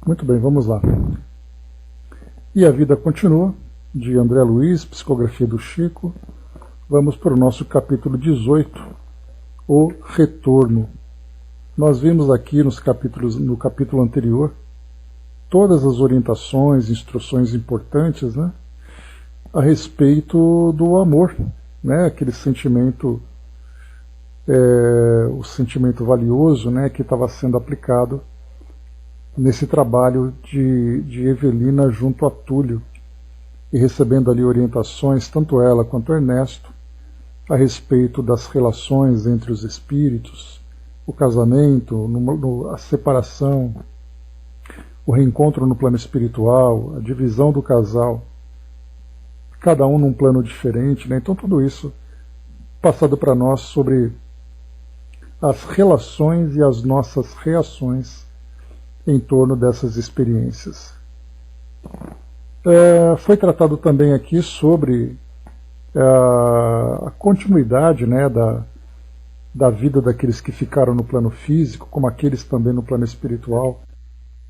Muito bem, vamos lá. E a vida continua, de André Luiz, psicografia do Chico. Vamos para o nosso capítulo 18, o retorno. Nós vimos aqui no capítulo anterior todas as orientações, instruções importantes, né, a respeito do amor, né, aquele sentimento, o sentimento valioso, né, que estava sendo aplicado nesse trabalho de Evelina junto a Túlio, e recebendo ali orientações, tanto ela quanto Ernesto, a respeito das relações entre os espíritos, o casamento, a separação, o reencontro no plano espiritual, a divisão do casal, cada um num plano diferente, né? Então tudo isso passado para nós sobre as relações e as nossas reações em torno dessas experiências. Foi tratado também aqui sobre a continuidade, né, da vida daqueles que ficaram no plano físico, como aqueles também no plano espiritual.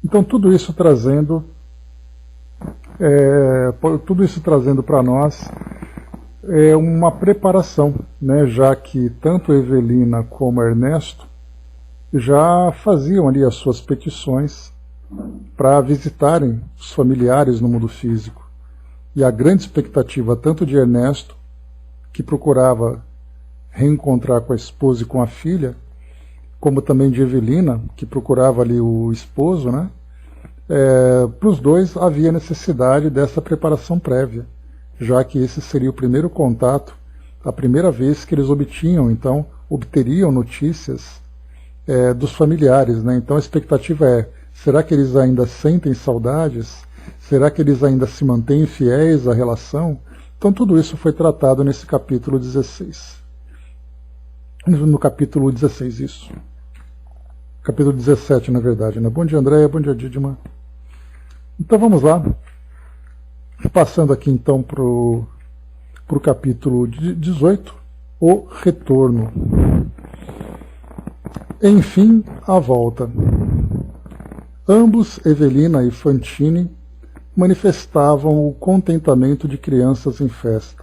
Então tudo isso trazendo para nós uma preparação, né, já que tanto Evelina como Ernesto já faziam ali as suas petições para visitarem os familiares no mundo físico. E a grande expectativa tanto de Ernesto, que procurava reencontrar com a esposa e com a filha, como também de Evelina, que procurava ali o esposo, né? Para os dois havia necessidade dessa preparação prévia, já que esse seria o primeiro contato, a primeira vez que eles obteriam notícias dos familiares, né? Então a expectativa será que eles ainda sentem saudades? Será que eles ainda se mantêm fiéis à relação? Então tudo isso foi tratado nesse capítulo 16. No capítulo 16, isso. Capítulo 17, na verdade, né? Bom dia, Andréia, bom dia, Dídima. Então vamos lá. Passando aqui então para o capítulo 18, o retorno. Enfim, a volta. Ambos, Evelina e Fantine, manifestavam o contentamento de crianças em festa.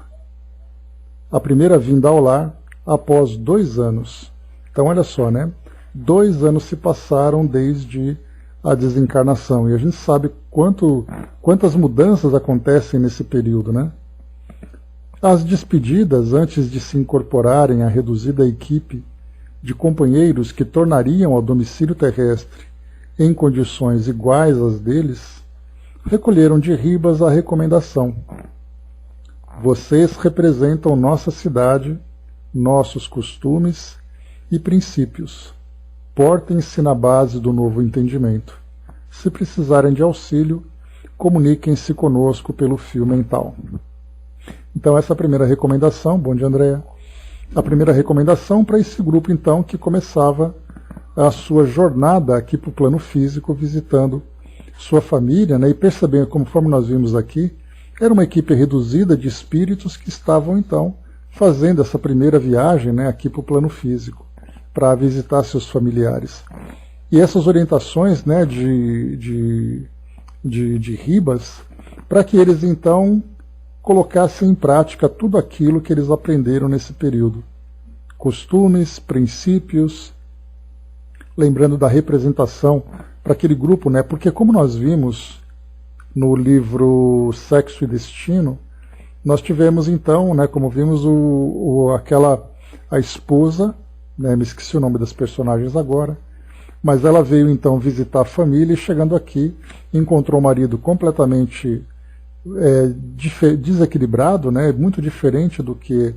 A primeira vinda ao lar após 2 anos. Então olha só, né? 2 anos se passaram desde a desencarnação, e a gente sabe quantas mudanças acontecem nesse período, né? As despedidas, antes de se incorporarem à reduzida equipe de companheiros que tornariam ao domicílio terrestre em condições iguais às deles, recolheram de Ribas a recomendação: vocês representam nossa cidade, nossos costumes e princípios. Portem-se na base do novo entendimento. Se precisarem de auxílio, comuniquem-se conosco pelo fio mental. Então essa é a primeira recomendação. Bom dia, Andréia. A primeira recomendação para esse grupo, então, que começava a sua jornada aqui para o plano físico, visitando sua família, né, e percebendo, conforme nós vimos aqui, era uma equipe reduzida de espíritos que estavam, então, fazendo essa primeira viagem, né, aqui para o plano físico, para visitar seus familiares. E essas orientações, né, de Ribas, para que eles, então, colocassem em prática tudo aquilo que eles aprenderam nesse período. Costumes, princípios, lembrando da representação para aquele grupo, né? Porque como nós vimos no livro Sexo e Destino, nós tivemos então, né, como vimos a esposa, né, me esqueci o nome das personagens agora, mas ela veio então visitar a família e chegando aqui encontrou o marido completamente desequilibrado, né, muito diferente do que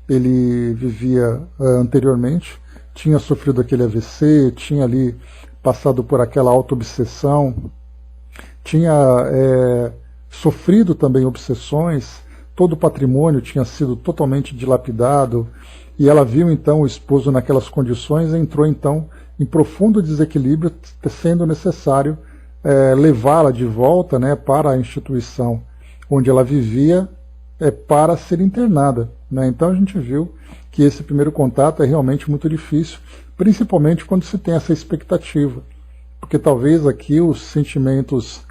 ele vivia anteriormente. Tinha sofrido aquele AVC, tinha ali passado por aquela auto-obsessão, tinha sofrido também obsessões, todo o patrimônio tinha sido totalmente dilapidado, e ela viu então o esposo naquelas condições e entrou então em profundo desequilíbrio, sendo necessário levá-la de volta, né, para a instituição onde ela vivia, para ser internada, né? Então a gente viu que esse primeiro contato é realmente muito difícil, principalmente quando se tem essa expectativa, porque talvez aqui os sentimentos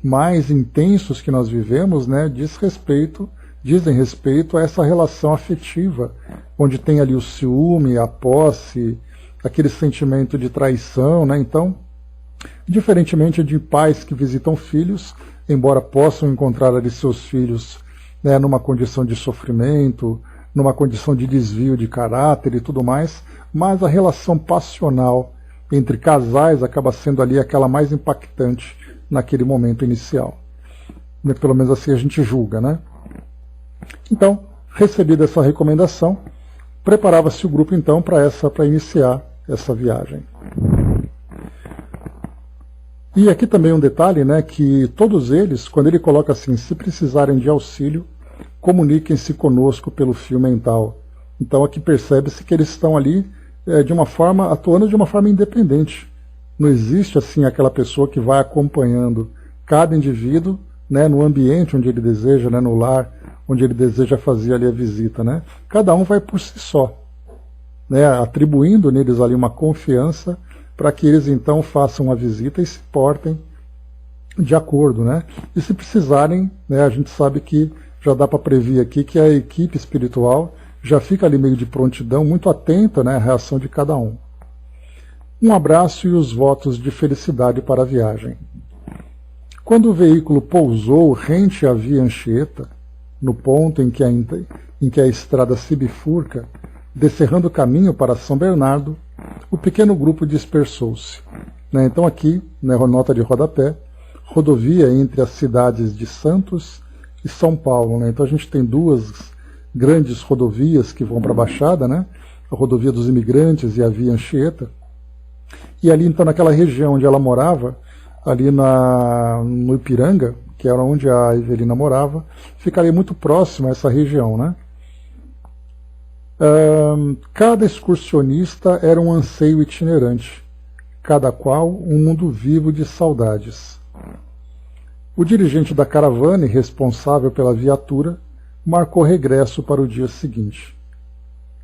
mais intensos que nós vivemos, né, dizem respeito a essa relação afetiva, onde tem ali o ciúme, a posse, aquele sentimento de traição, né? Então, diferentemente de pais que visitam filhos, embora possam encontrar ali seus filhos, né, numa condição de sofrimento, numa condição de desvio de caráter e tudo mais, mas a relação passional entre casais acaba sendo ali aquela mais impactante naquele momento inicial. Pelo menos assim a gente julga, né? Então, recebida essa recomendação, preparava-se o grupo então para iniciar essa viagem. E aqui também um detalhe, né, que todos eles, quando ele coloca assim, se precisarem de auxílio, comuniquem-se conosco pelo fio mental. Então aqui percebe-se que eles estão ali atuando de uma forma independente. Não existe assim aquela pessoa que vai acompanhando cada indivíduo, né, no ambiente onde ele deseja, né, no lar onde ele deseja fazer ali a visita, né? Cada um vai por si só, né, atribuindo neles ali uma confiança para que eles então façam a visita e se portem de acordo, né? E se precisarem, né, a gente sabe que já dá para prever aqui que a equipe espiritual já fica ali meio de prontidão, muito atenta, né, à reação de cada um. Um abraço e os votos de felicidade para a viagem. Quando o veículo pousou rente à via Anchieta, no ponto em que a estrada se bifurca, descerrando o caminho para São Bernardo, o pequeno grupo dispersou-se. Né, então aqui, né, nota de rodapé, rodovia entre as cidades de Santos e São Paulo. Né, então a gente tem duas grandes rodovias que vão para a Baixada, né, a rodovia dos imigrantes e a via Anchieta. E ali então naquela região onde ela morava, ali no Ipiranga, que era onde a Evelina morava, ficaria muito próximo a essa região, né? Cada excursionista era um anseio itinerante, cada qual um mundo vivo de saudades. O dirigente da caravana e responsável pela viatura marcou regresso para o dia seguinte.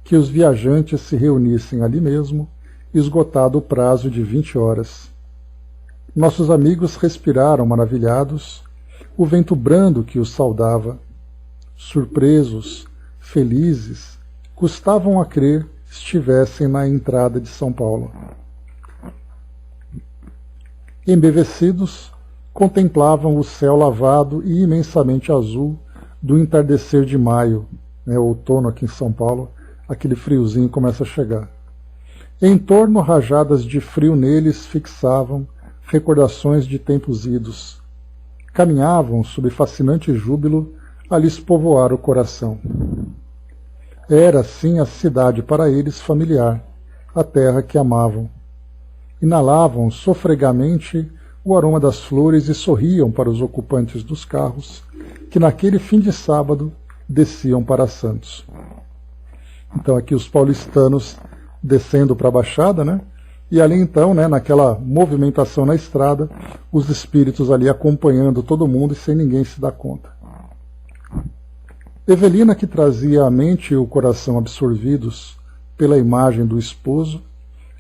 Que os viajantes se reunissem ali mesmo, esgotado o prazo de 20 horas. Nossos amigos respiraram maravilhados o vento brando que os saudava. Surpresos, felizes, custavam a crer estivessem na entrada de São Paulo. Embevecidos, contemplavam o céu lavado e imensamente azul do entardecer de maio, né, outono aqui em São Paulo, aquele friozinho começa a chegar. Em torno, rajadas de frio neles fixavam recordações de tempos idos. Caminhavam, sob fascinante júbilo, a lhes povoar o coração. Era, assim, a cidade para eles familiar, a terra que amavam. Inalavam sofregamente o aroma das flores e sorriam para os ocupantes dos carros, que naquele fim de sábado desciam para Santos. Então aqui os paulistanos descendo para a Baixada, né? E ali então, né, naquela movimentação na estrada, os espíritos ali acompanhando todo mundo e sem ninguém se dar conta. Evelina, que trazia à mente e o coração absorvidos pela imagem do esposo,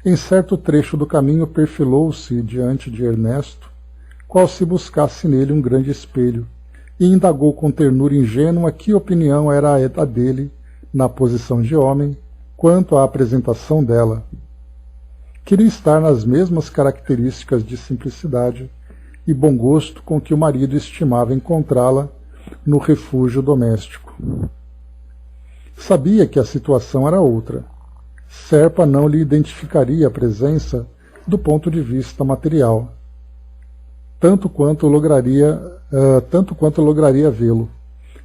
em certo trecho do caminho perfilou-se diante de Ernesto, qual se buscasse nele um grande espelho, e indagou com ternura ingênua que opinião era a dele, na posição de homem, quanto à apresentação dela. Queria estar nas mesmas características de simplicidade e bom gosto com que o marido estimava encontrá-la no refúgio doméstico. Sabia que a situação era outra. Serpa não lhe identificaria a presença do ponto de vista material, tanto quanto lograria vê-lo.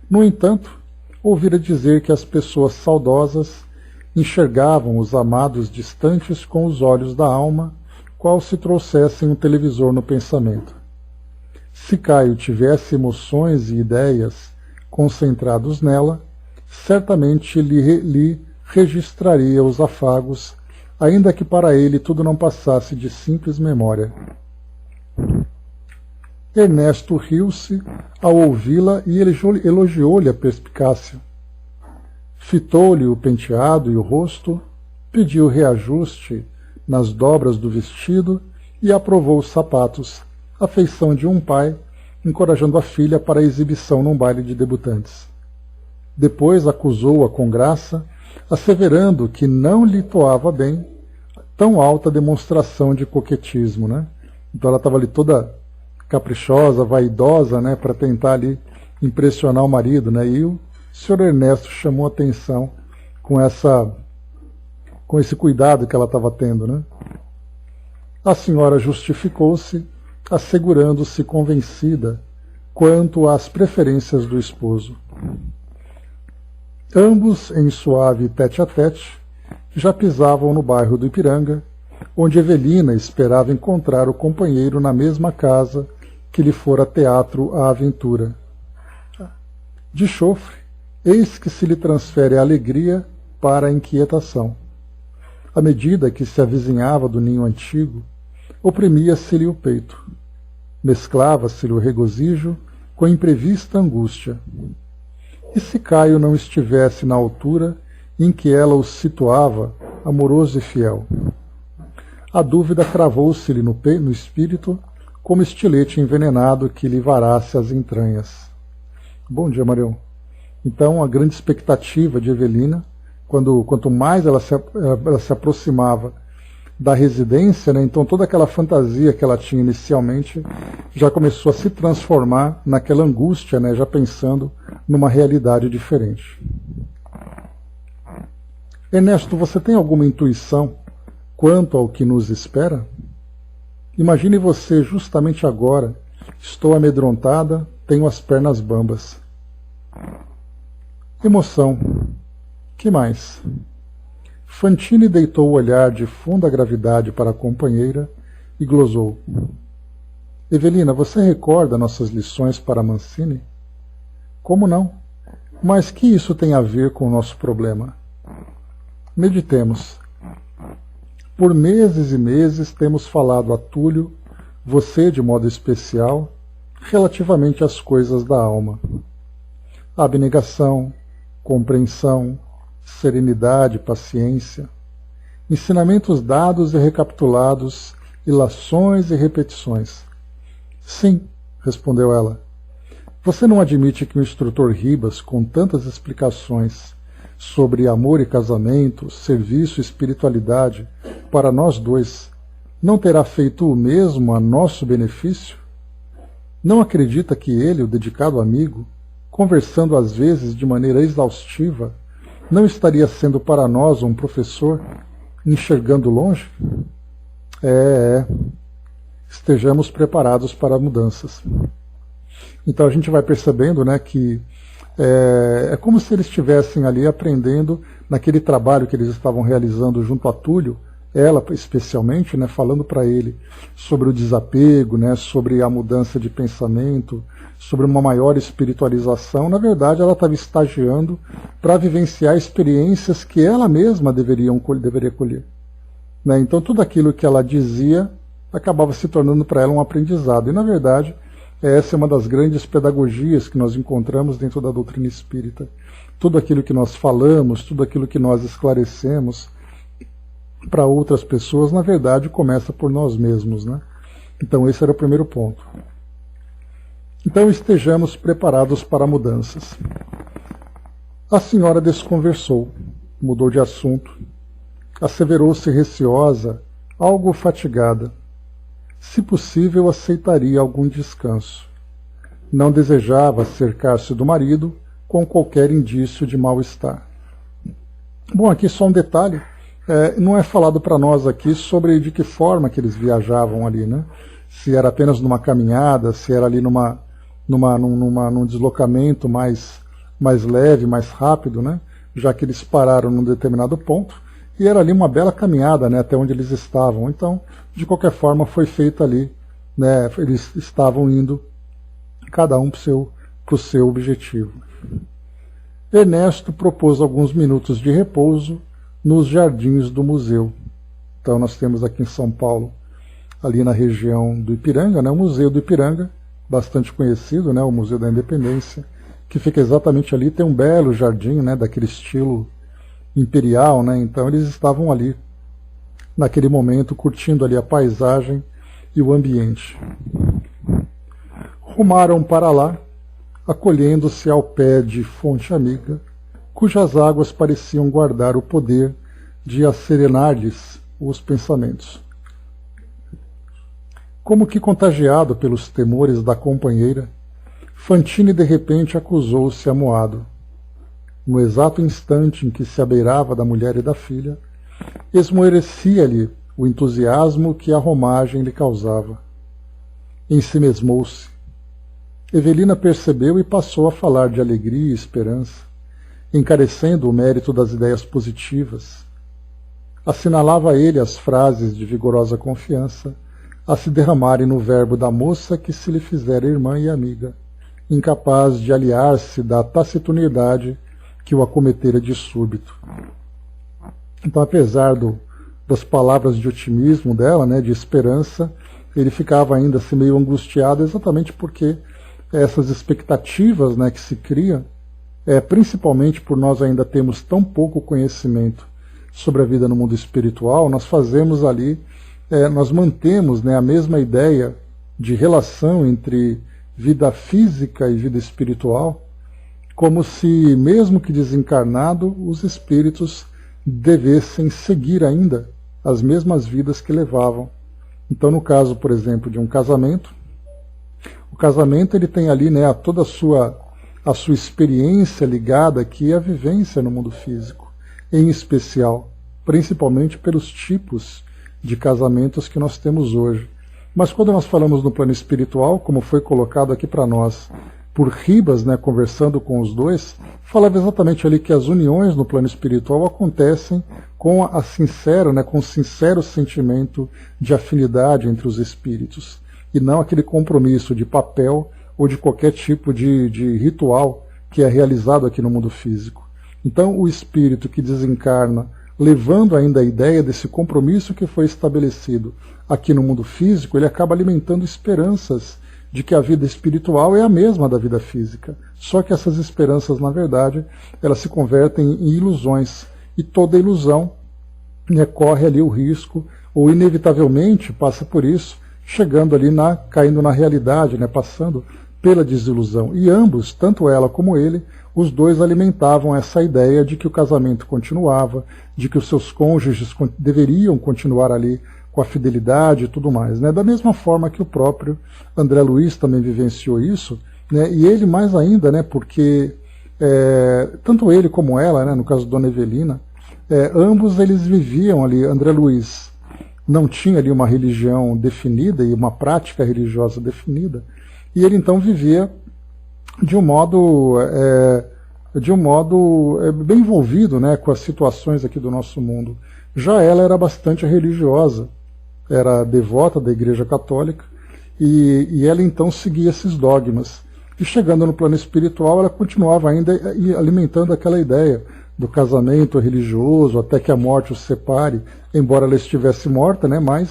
No entanto, ouvira dizer que as pessoas saudosas enxergavam os amados distantes com os olhos da alma, qual se trouxessem um televisor no pensamento. Se Caio tivesse emoções e ideias concentrados nela, certamente lhe registraria os afagos, ainda que para ele tudo não passasse de simples memória. Ernesto riu-se ao ouvi-la e elogiou-lhe a perspicácia. Fitou-lhe o penteado e o rosto, pediu reajuste nas dobras do vestido e aprovou os sapatos, a feição de um pai, encorajando a filha para a exibição num baile de debutantes. Depois acusou-a com graça, asseverando que não lhe toava bem tão alta demonstração de coquetismo, né? Então ela estava ali toda caprichosa, vaidosa, né, para tentar ali impressionar o marido, né? E o Sr. Ernesto chamou a atenção com esse cuidado que ela estava tendo, né? A senhora justificou-se, assegurando-se convencida quanto às preferências do esposo. Ambos, em suave tete-a-tete, já pisavam no bairro do Ipiranga, onde Evelina esperava encontrar o companheiro na mesma casa que lhe fora teatro à aventura. De chofre, eis que se lhe transfere a alegria para a inquietação. À medida que se avizinhava do ninho antigo, oprimia-se-lhe o peito. Mesclava-se-lhe o regozijo com a imprevista angústia. E se Caio não estivesse na altura em que ela o situava, amoroso e fiel? A dúvida cravou-se-lhe no espírito como estilete envenenado que lhe varasse as entranhas. Bom dia, Marião. Então, a grande expectativa de Evelina, quanto mais ela se aproximava da residência, né, então toda aquela fantasia que ela tinha inicialmente já começou a se transformar naquela angústia, né, já pensando numa realidade diferente. Ernesto, você tem alguma intuição quanto ao que nos espera? Imagine você justamente agora: estou amedrontada, tenho as pernas bambas. Emoção. Que mais? Fantine deitou o olhar de funda gravidade para a companheira e glosou. Evelina, você recorda nossas lições para Mancini? Como não? Mas que isso tem a ver com o nosso problema? Meditemos. Por meses e meses temos falado a Túlio, você de modo especial, relativamente às coisas da alma. Abnegação, compreensão, serenidade, paciência, ensinamentos dados e recapitulados, ilações e repetições. Sim, respondeu ela. Você não admite que o instrutor Ribas, com tantas explicações sobre amor e casamento, serviço e espiritualidade, para nós dois, não terá feito o mesmo a nosso benefício? Não acredita que ele, o dedicado amigo, conversando às vezes de maneira exaustiva, não estaria sendo para nós um professor, enxergando longe? Estejamos preparados para mudanças. Então a gente vai percebendo, né, que é como se eles estivessem ali aprendendo naquele trabalho que eles estavam realizando junto a Túlio, ela especialmente, né, falando para ele sobre o desapego, né, sobre a mudança de pensamento, sobre uma maior espiritualização. Na verdade, ela estava estagiando para vivenciar experiências que ela mesma deveria colher. Né? Então, tudo aquilo que ela dizia acabava se tornando para ela um aprendizado. E, na verdade, essa é uma das grandes pedagogias que nós encontramos dentro da doutrina espírita. Tudo aquilo que nós falamos, tudo aquilo que nós esclarecemos para outras pessoas, na verdade, começa por nós mesmos, né? Então, esse era o primeiro ponto. Então, estejamos preparados para mudanças. A senhora desconversou, mudou de assunto, asseverou-se receosa, algo fatigada. Se possível, aceitaria algum descanso. Não desejava cercar-se do marido com qualquer indício de mal-estar. Bom, aqui só um detalhe. Não é falado para nós aqui sobre de que forma que eles viajavam ali, né? Se era apenas numa caminhada, se era ali num deslocamento mais leve, mais rápido, né? Já que eles pararam num determinado ponto, e era ali uma bela caminhada, né, até onde eles estavam. Então, de qualquer forma, foi feita ali, né, eles estavam indo, cada um para o seu objetivo. Ernesto propôs alguns minutos de repouso nos jardins do museu. Então, nós temos aqui em São Paulo, ali na região do Ipiranga, né, o Museu do Ipiranga, bastante conhecido, né, o Museu da Independência, que fica exatamente ali, tem um belo jardim, né, daquele estilo imperial, né, então eles estavam ali, naquele momento, curtindo ali a paisagem e o ambiente. Rumaram para lá, acolhendo-se ao pé de fonte amiga, cujas águas pareciam guardar o poder de asserenar-lhes os pensamentos. Como que contagiado pelos temores da companheira, Fantine de repente acusou-se amuado. No exato instante em que se abeirava da mulher e da filha, esmorecia-lhe o entusiasmo que a romagem lhe causava. Ensimesmou-se. Evelina percebeu e passou a falar de alegria e esperança, encarecendo o mérito das ideias positivas. Assinalava a ele as frases de vigorosa confiança, a se derramarem no verbo da moça que se lhe fizera irmã e amiga, incapaz de aliar-se da taciturnidade que o acometera de súbito. Então, apesar das palavras de otimismo dela, né, de esperança, ele ficava ainda assim meio angustiado, exatamente porque essas expectativas, né, que se criam, principalmente por nós ainda termos tão pouco conhecimento sobre a vida no mundo espiritual, nós fazemos ali, nós mantemos, né, a mesma ideia de relação entre vida física e vida espiritual, como se, mesmo que desencarnado, os espíritos devessem seguir ainda as mesmas vidas que levavam. Então, no caso, por exemplo, de um casamento, o casamento ele tem ali, né, toda a sua experiência ligada aqui à vivência no mundo físico, em especial, principalmente pelos tipos de casamentos que nós temos hoje. Mas quando nós falamos no plano espiritual, como foi colocado aqui para nós por Ribas, né, conversando com os dois, falava exatamente ali que as uniões no plano espiritual acontecem com a sincera, né, com o sincero sentimento de afinidade entre os espíritos, e não aquele compromisso de papel ou de qualquer tipo de ritual que é realizado aqui no mundo físico. Então, o espírito que desencarna, levando ainda a ideia desse compromisso que foi estabelecido aqui no mundo físico, ele acaba alimentando esperanças de que a vida espiritual é a mesma da vida física. Só que essas esperanças, na verdade, elas se convertem em ilusões. E toda ilusão, né, corre ali o risco, ou inevitavelmente passa por isso, chegando ali, caindo na realidade, né, passando pela desilusão. E ambos, tanto ela como ele, os dois alimentavam essa ideia de que o casamento continuava, de que os seus cônjuges deveriam continuar ali com a fidelidade e tudo mais, né? Da mesma forma que o próprio André Luiz também vivenciou isso, né? E ele mais ainda, né? Porque tanto ele como ela, né? No caso de Dona Evelina, ambos eles viviam ali. André Luiz não tinha ali uma religião definida e uma prática religiosa definida, e ele então vivia de um modo bem envolvido, né? Com as situações aqui do nosso mundo. Já ela era bastante religiosa, era devota da Igreja Católica, e ela então seguia esses dogmas. E chegando no plano espiritual, ela continuava ainda alimentando aquela ideia do casamento religioso, até que a morte os separe, embora ela estivesse morta, né, mas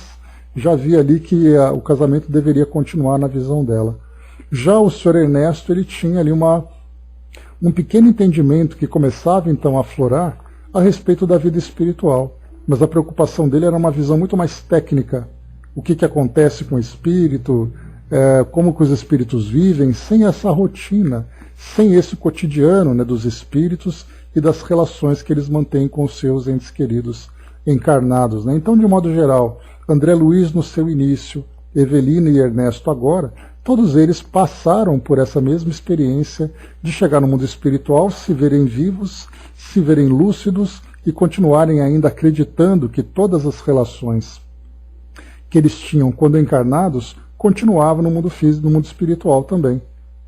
já havia ali que o casamento deveria continuar na visão dela. Já o Sr. Ernesto, ele tinha ali um pequeno entendimento que começava então a aflorar a respeito da vida espiritual. Mas a preocupação dele era uma visão muito mais técnica. O que acontece com o espírito, como que os espíritos vivem, sem essa rotina, sem esse cotidiano, né, dos espíritos e das relações que eles mantêm com os seus entes queridos encarnados, né? Então, de modo geral, André Luiz no seu início, Evelina e Ernesto agora, todos eles passaram por essa mesma experiência de chegar no mundo espiritual, se verem vivos, se verem lúcidos, e continuarem ainda acreditando que todas as relações que eles tinham quando encarnados continuavam no mundo físico, no mundo espiritual também.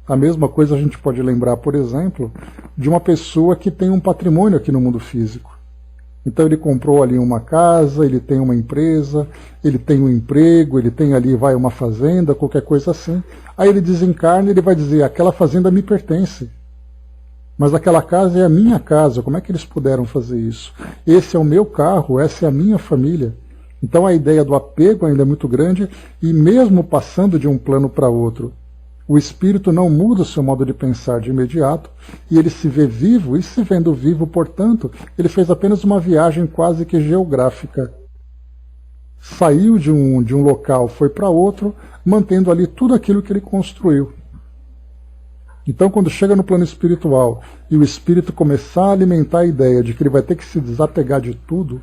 A mesma coisa a gente pode lembrar, por exemplo, de uma pessoa que tem um patrimônio aqui no mundo físico. Então ele comprou ali uma casa, ele tem uma empresa, ele tem um emprego, ele tem ali uma fazenda, qualquer coisa assim. Aí ele desencarna e ele vai dizer, aquela fazenda me pertence. Mas aquela casa é a minha casa, como é que eles puderam fazer isso? Esse é o meu carro, essa é a minha família. Então a ideia do apego ainda é muito grande, e mesmo passando de um plano para outro, o espírito não muda o seu modo de pensar de imediato, e ele se vê vivo, e se vendo vivo, portanto, ele fez apenas uma viagem quase que geográfica. saiu de um local, foi para outro, mantendo ali tudo aquilo que ele construiu. Então, quando chega no plano espiritual e o espírito começar a alimentar a ideia de que ele vai ter que se desapegar de tudo,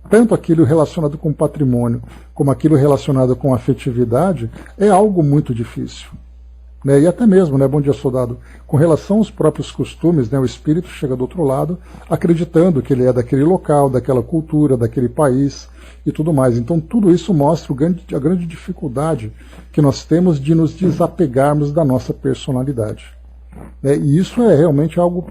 tanto aquilo relacionado com patrimônio como aquilo relacionado com afetividade, é algo muito difícil. Né? E até mesmo, né, bom dia soldado, com relação aos próprios costumes, né, o espírito chega do outro lado acreditando que ele é daquele local, daquela cultura, daquele país e tudo mais. Então tudo isso mostra a grande dificuldade que nós temos de nos desapegarmos da nossa personalidade. Né? E isso é realmente algo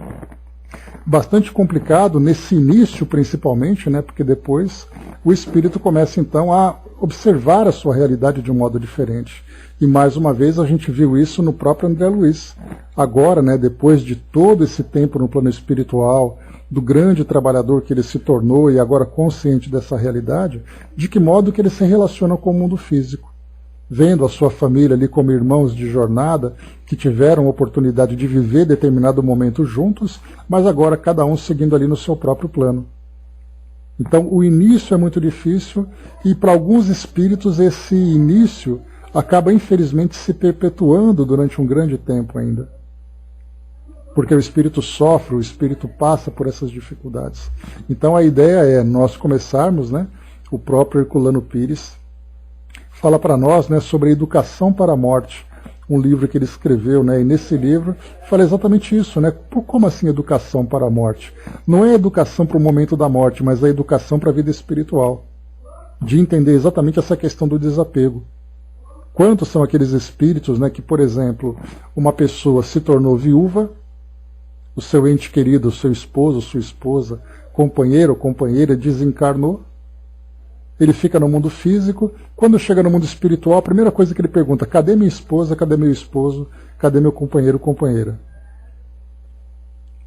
bastante complicado nesse início principalmente, né, porque depois o espírito começa então a observar a sua realidade de um modo diferente. E mais uma vez a gente viu isso no próprio André Luiz. Agora, né, depois de todo esse tempo no plano espiritual, do grande trabalhador que ele se tornou e agora consciente dessa realidade, de que modo que ele se relaciona com o mundo físico. Vendo a sua família ali como irmãos de jornada, que tiveram a oportunidade de viver determinado momento juntos, mas agora cada um seguindo ali no seu próprio plano. Então o início é muito difícil e para alguns espíritos esse início acaba infelizmente se perpetuando durante um grande tempo ainda. Porque o espírito sofre, o espírito passa por essas dificuldades. Então a ideia é nós começarmos, né, o próprio Herculano Pires fala para nós, né, sobre a educação para a morte, um livro que ele escreveu, né, e nesse livro fala exatamente isso, né, como assim educação para a morte? Não é educação para o momento da morte, mas a educação para a vida espiritual, de entender exatamente essa questão do desapego. Quantos são aqueles espíritos, né, que, por exemplo, uma pessoa se tornou viúva, o seu ente querido, o seu esposo, sua esposa, companheiro ou companheira desencarnou, ele fica no mundo físico, quando chega no mundo espiritual, a primeira coisa que ele pergunta, cadê minha esposa, cadê meu esposo, cadê meu companheiro ou companheira?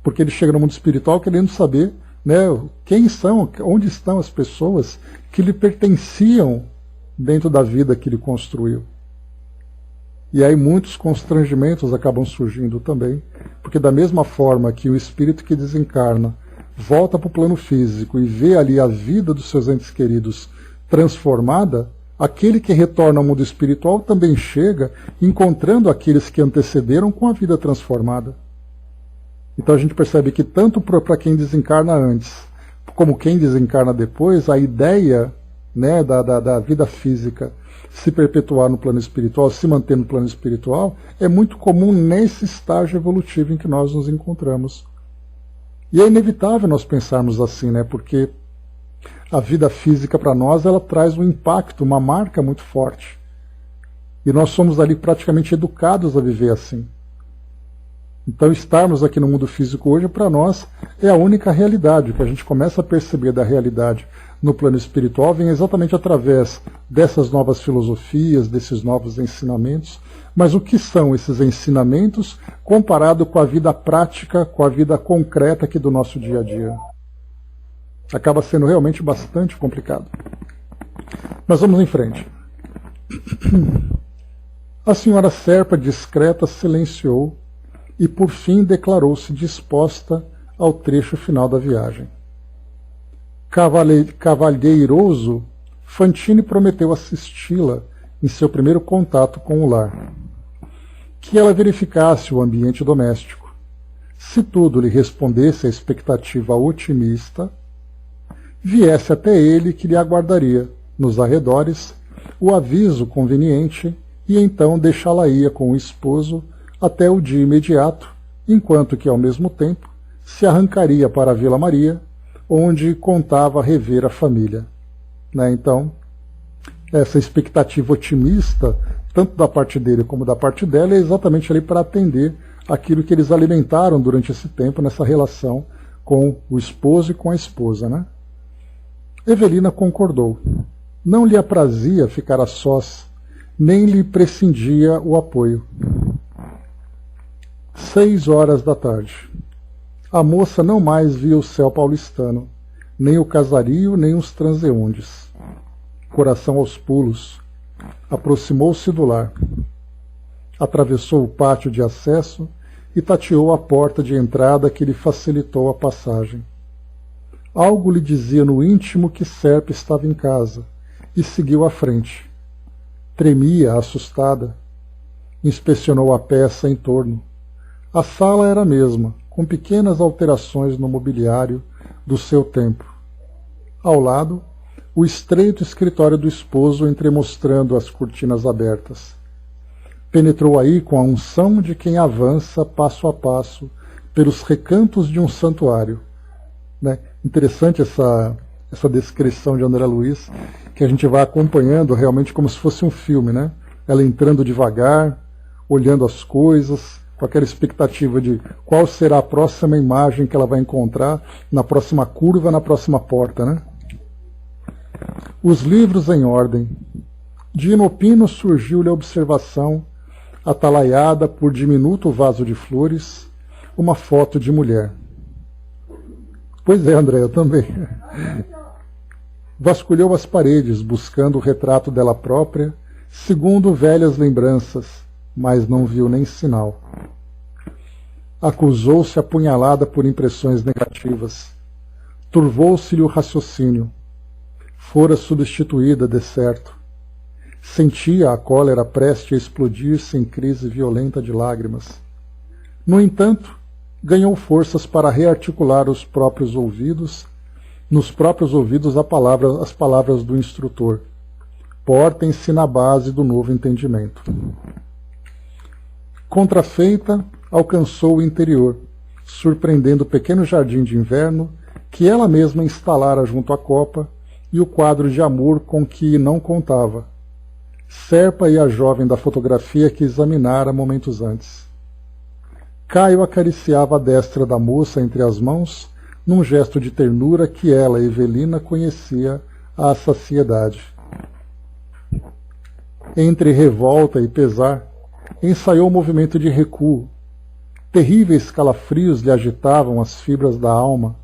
Porque ele chega no mundo espiritual querendo saber, né, quem são, onde estão as pessoas que lhe pertenciam dentro da vida que ele construiu. E aí muitos constrangimentos acabam surgindo também, porque da mesma forma que o espírito que desencarna volta para o plano físico e vê ali a vida dos seus entes queridos transformada, aquele que retorna ao mundo espiritual também chega encontrando aqueles que antecederam com a vida transformada. Então a gente percebe que tanto para quem desencarna antes, como quem desencarna depois, a ideia, né, da vida física se perpetuar no plano espiritual, se manter no plano espiritual, é muito comum nesse estágio evolutivo em que nós nos encontramos. E é inevitável nós pensarmos assim, né, porque a vida física para nós ela traz um impacto, uma marca muito forte. E nós somos ali praticamente educados a viver assim. Então estarmos aqui no mundo físico hoje para nós é a única realidade. O que a gente começa a perceber da realidade no plano espiritual vem exatamente através dessas novas filosofias, desses novos ensinamentos. Mas o que são esses ensinamentos comparado com a vida prática, com a vida concreta aqui do nosso dia a dia? Acaba sendo realmente bastante complicado. Mas vamos em frente. A senhora Serpa, discreta, silenciou e por fim declarou-se disposta ao trecho final da viagem. Cavalheiroso, Fantine prometeu assisti-la em seu primeiro contato com o lar. Que ela verificasse o ambiente doméstico. Se tudo lhe respondesse a expectativa otimista, viesse até ele que lhe aguardaria, nos arredores, o aviso conveniente e então deixá-la-ia com o esposo até o dia imediato, enquanto que, ao mesmo tempo, se arrancaria para a Vila Maria, onde contava rever a família. Né? Então, essa expectativa otimista, tanto da parte dele como da parte dela, é exatamente ali para atender aquilo que eles alimentaram durante esse tempo nessa relação com o esposo e com a esposa. Né? Evelina concordou. Não lhe aprazia ficar a sós, nem lhe prescindia o apoio. 6 da tarde. A moça não mais via o céu paulistano, nem o casario, nem os transeuntes. Coração aos pulos, aproximou-se do lar. Atravessou o pátio de acesso e tateou a porta de entrada que lhe facilitou a passagem. Algo lhe dizia no íntimo que Serpa estava em casa, e seguiu à frente. Tremia, assustada. Inspecionou a peça em torno. A sala era a mesma, com pequenas alterações no mobiliário do seu tempo. Ao lado, o estreito escritório do esposo entremostrando as cortinas abertas. Penetrou aí com a unção de quem avança passo a passo pelos recantos de um santuário. Né? Interessante essa descrição de André Luiz, que a gente vai acompanhando realmente como se fosse um filme, né? Ela entrando devagar, olhando as coisas, com aquela expectativa de qual será a próxima imagem que ela vai encontrar na próxima curva, na próxima porta, né? Os livros em ordem. De inopino surgiu-lhe a observação, atalaiada por diminuto vaso de flores, uma foto de mulher. Pois é, André, eu também. Vasculhou as paredes, buscando o retrato dela própria, segundo velhas lembranças, mas não viu nem sinal. Acusou-se apunhalada por impressões negativas. Turvou-se-lhe o raciocínio. Fora substituída, de certo. Sentia a cólera prestes a explodir-se em crise violenta de lágrimas. No entanto, ganhou forças para rearticular os próprios ouvidos, nos próprios ouvidos as palavras do instrutor. Portem-se na base do novo entendimento. Contrafeita, alcançou o interior, surpreendendo o pequeno jardim de inverno que ela mesma instalara junto à copa e o quadro de amor com que não contava. Serpa e a jovem da fotografia que examinara momentos antes. Caio acariciava a destra da moça entre as mãos, num gesto de ternura que ela, Evelina, conhecia à saciedade. Entre revolta e pesar, ensaiou o movimento de recuo. Terríveis calafrios lhe agitavam as fibras da alma,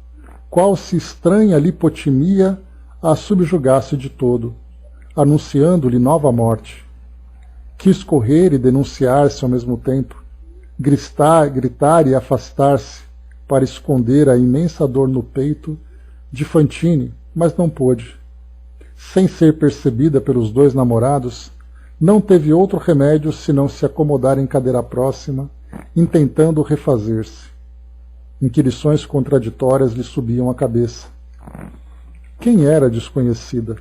qual se estranha lipotimia a subjugasse de todo, anunciando-lhe nova morte. Quis correr e denunciar-se ao mesmo tempo, gritar e afastar-se, para esconder a imensa dor no peito de Fantine, mas não pôde. Sem ser percebida pelos dois namorados, não teve outro remédio senão se acomodar em cadeira próxima, intentando refazer-se. Inquirições contraditórias lhe subiam à cabeça. Quem era a desconhecida?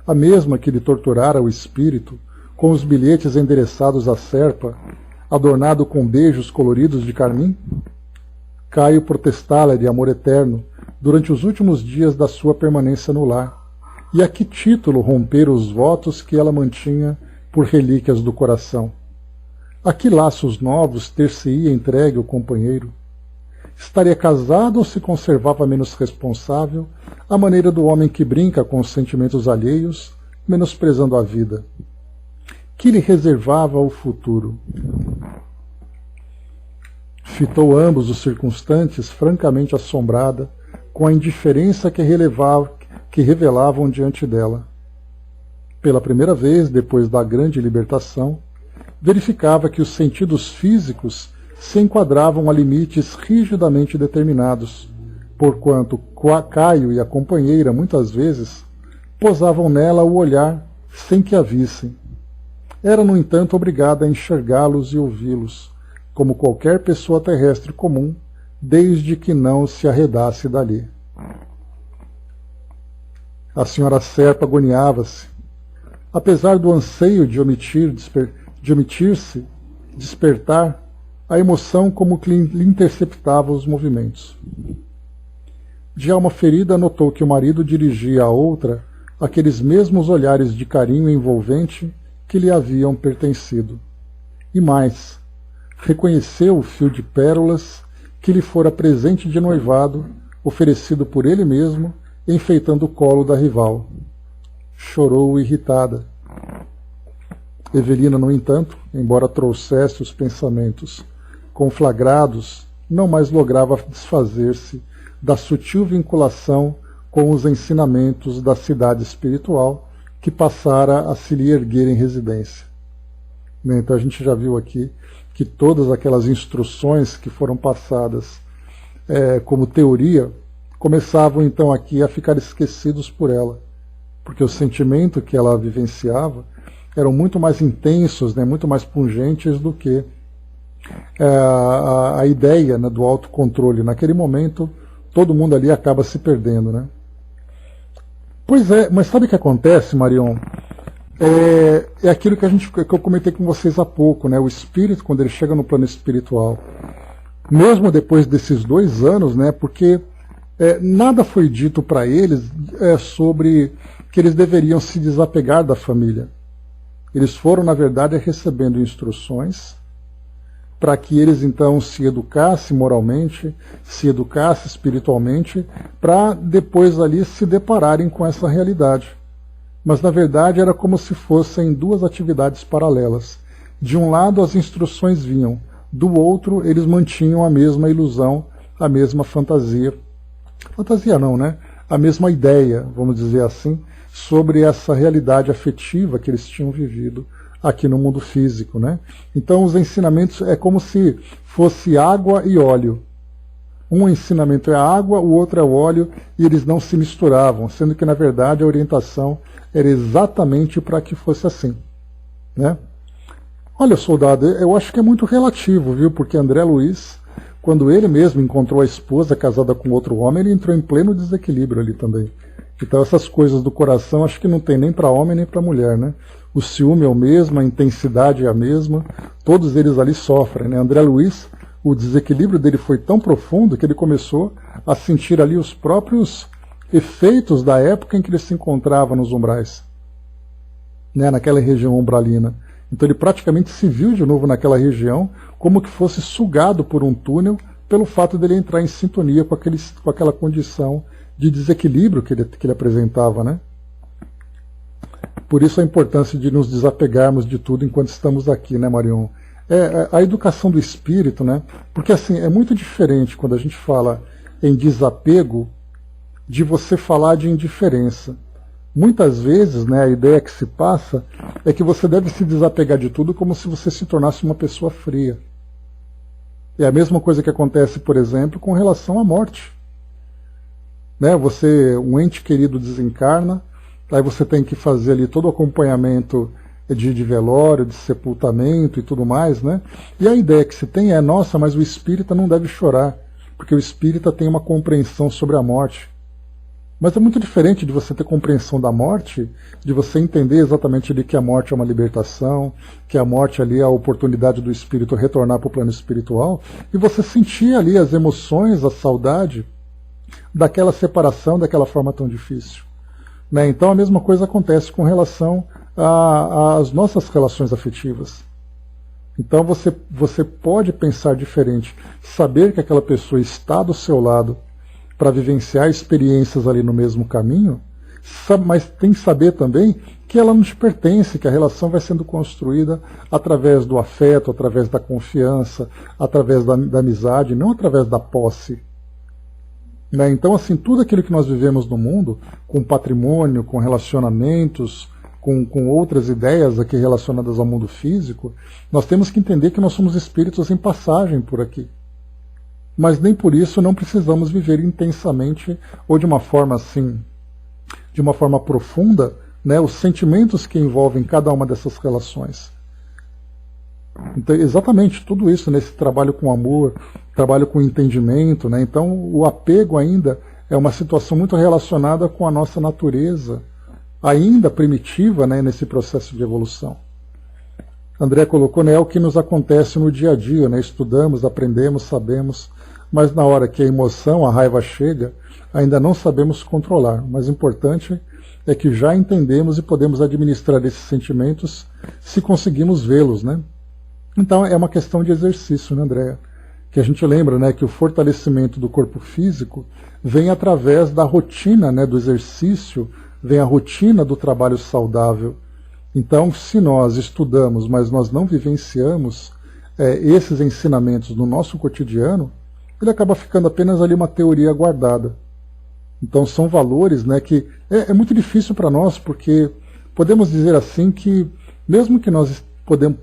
A mesma que lhe torturara o espírito, com os bilhetes endereçados à Serpa, adornado com beijos coloridos de carmim? Caio protestara de amor eterno durante os últimos dias da sua permanência no lar, e a que título romper os votos que ela mantinha por relíquias do coração? A que laços novos ter-se-ia entregue o companheiro? Estaria casado ou se conservava menos responsável, à maneira do homem que brinca com os sentimentos alheios, menosprezando a vida? Que lhe reservava o futuro? Fitou ambos os circunstantes, francamente assombrada, com a indiferença que revelavam diante dela. Pela primeira vez, depois da grande libertação, verificava que os sentidos físicos se enquadravam a limites rigidamente determinados, porquanto Caio e a companheira, muitas vezes, posavam nela o olhar sem que a vissem. Era, no entanto, obrigada a enxergá-los e ouvi-los, como qualquer pessoa terrestre comum, desde que não se arredasse dali. A senhora Serpa agoniava-se. Apesar do anseio de omitir-se, despertar, a emoção como que lhe interceptava os movimentos. De alma ferida, notou que o marido dirigia a outra aqueles mesmos olhares de carinho envolvente que lhe haviam pertencido. E mais, reconheceu o fio de pérolas que lhe fora presente de noivado, oferecido por ele mesmo, enfeitando o colo da rival. Chorou irritada. Evelina, no entanto, embora trouxesse os pensamentos conflagrados, não mais lograva desfazer-se da sutil vinculação com os ensinamentos da cidade espiritual que passara a se lhe erguer em residência. Então a gente já viu aqui que todas aquelas instruções que foram passadas como teoria começavam então aqui a ficar esquecidos por ela. porque o sentimento que ela vivenciava eram muito mais intensos, né, muito mais pungentes do que a ideia, né, do autocontrole. Naquele momento, todo mundo ali acaba se perdendo, né? Pois é, mas sabe o que acontece, Marion? É aquilo que eu comentei com vocês há pouco, né? O espírito, quando ele chega no plano espiritual, mesmo depois desses 2 anos, né? Porque nada foi dito para eles sobre que eles deveriam se desapegar da família. Eles foram, na verdade, recebendo instruções para que eles então se educassem moralmente, se educassem espiritualmente, para depois ali se depararem com essa realidade. Mas na verdade era como se fossem 2 atividades paralelas. De um lado as instruções vinham, do outro eles mantinham a mesma ilusão, a mesma fantasia. Fantasia não, né? A mesma ideia, vamos dizer assim, sobre essa realidade afetiva que eles tinham vivido aqui no mundo físico, né? Então os ensinamentos é como se fosse água e óleo. Um ensinamento é a água, o outro é o óleo, e eles não se misturavam, sendo que na verdade a orientação era exatamente para que fosse assim, né? Olha, soldado, eu acho que é muito relativo, viu? Porque André Luiz, quando ele mesmo encontrou a esposa casada com outro homem, ele entrou em pleno desequilíbrio ali também. Então essas coisas do coração acho que não tem nem para homem nem para mulher, né? O ciúme é o mesmo, a intensidade é a mesma, todos eles ali sofrem, né? André Luiz, o desequilíbrio dele foi tão profundo que ele começou a sentir ali os próprios efeitos da época em que ele se encontrava nos umbrais, né? Naquela região umbralina. Então ele praticamente se viu de novo naquela região como que fosse sugado por um túnel pelo fato dele entrar em sintonia com aquela condição de desequilíbrio que ele apresentava, né? Por isso a importância de nos desapegarmos de tudo enquanto estamos aqui, né, Marion? A educação do espírito, né? Porque assim, é muito diferente quando a gente fala em desapego de você falar de indiferença. Muitas vezes, né, a ideia que se passa é que você deve se desapegar de tudo como se você se tornasse uma pessoa fria. É a mesma coisa que acontece, por exemplo, com relação à morte. Né, um ente querido desencarna, aí você tem que fazer ali todo o acompanhamento de velório, de sepultamento e tudo mais, né? E a ideia que se tem é, nossa, mas o espírita não deve chorar, porque o espírita tem uma compreensão sobre a morte. Mas é muito diferente de você ter compreensão da morte, de você entender exatamente ali que a morte é uma libertação, que a morte ali é a oportunidade do espírito retornar para o plano espiritual, e você sentir ali as emoções, a saudade daquela separação, daquela forma tão difícil. Né? Então a mesma coisa acontece com relação às nossas relações afetivas. Então você pode pensar diferente, saber que aquela pessoa está do seu lado para vivenciar experiências ali no mesmo caminho, mas tem que saber também que ela não te pertence, que a relação vai sendo construída através do afeto, através da confiança, através da amizade, não através da posse. Né? Então, assim, tudo aquilo que nós vivemos no mundo, com patrimônio, com relacionamentos, com outras ideias aqui relacionadas ao mundo físico, nós temos que entender que nós somos espíritos em passagem por aqui. Mas nem por isso não precisamos viver intensamente ou de uma forma assim, de uma forma profunda, né, os sentimentos que envolvem cada uma dessas relações. Então, exatamente tudo isso nesse trabalho com amor, trabalho com entendimento, né? Então o apego ainda é uma situação muito relacionada com a nossa natureza, ainda primitiva, né, nesse processo de evolução. André colocou, né, é o que nos acontece no dia a dia, né? Estudamos, aprendemos, sabemos, mas na hora que a emoção, a raiva chega, ainda não sabemos controlar. Mas o importante é que já entendemos e podemos administrar esses sentimentos se conseguimos vê-los, né? Então é uma questão de exercício, né, Andréa? Que a gente lembra, né, que o fortalecimento do corpo físico vem através da rotina, né, do exercício, vem a rotina do trabalho saudável. Então, se nós estudamos, mas nós não vivenciamos esses ensinamentos no nosso cotidiano, ele acaba ficando apenas ali uma teoria guardada. Então são valores, né, que é muito difícil para nós, porque podemos dizer assim que, mesmo que nós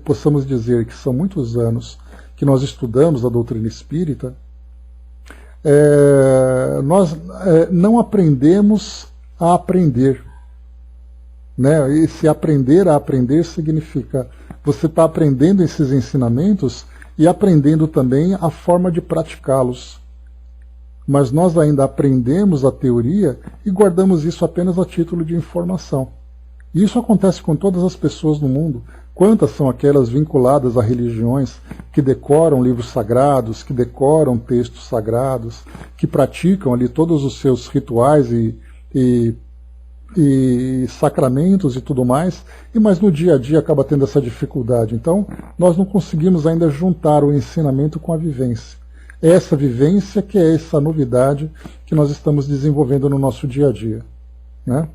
possamos dizer que são muitos anos que nós estudamos a doutrina espírita, nós não aprendemos a aprender. né? Esse aprender a aprender significa você está aprendendo esses ensinamentos e aprendendo também a forma de praticá-los. Mas nós ainda aprendemos a teoria e guardamos isso apenas a título de informação. E isso acontece com todas as pessoas no mundo. Quantas são aquelas vinculadas a religiões que decoram livros sagrados, que decoram textos sagrados, que praticam ali todos os seus rituais e sacramentos e tudo mais, mas no dia a dia acaba tendo essa dificuldade. Então, nós não conseguimos ainda juntar o ensinamento com a vivência. É essa vivência que é essa novidade que nós estamos desenvolvendo no nosso dia a dia, né?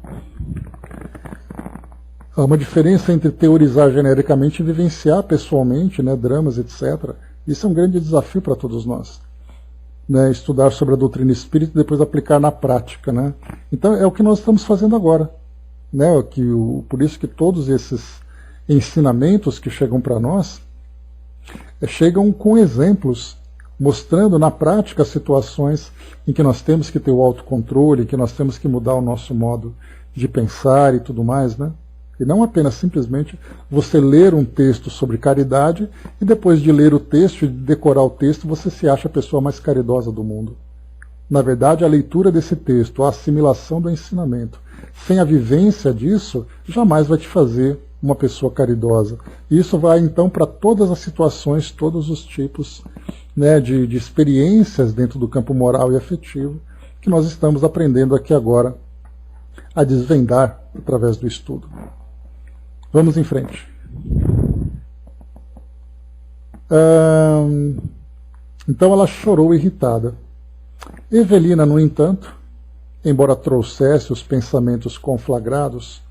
Há uma diferença entre teorizar genericamente e vivenciar pessoalmente, né, dramas, etc. Isso é um grande desafio para todos nós. Né, estudar sobre a doutrina espírita e depois aplicar na prática. Né? Então é o que nós estamos fazendo agora. Né, por isso que todos esses ensinamentos que chegam para nós chegam com exemplos, mostrando na prática situações em que nós temos que ter o autocontrole, em que nós temos que mudar o nosso modo de pensar e tudo mais, né? E não apenas simplesmente você ler um texto sobre caridade e depois de ler o texto e decorar o texto você se acha a pessoa mais caridosa do mundo. Na verdade, a leitura desse texto, a assimilação do ensinamento, sem a vivência disso, jamais vai te fazer uma pessoa caridosa. E isso vai então para todas as situações, todos os tipos, né, de experiências dentro do campo moral e afetivo que nós estamos aprendendo aqui agora a desvendar através do estudo. Vamos em frente. Então ela chorou irritada. Evelina, no entanto, embora trouxesse os pensamentos conflagrados,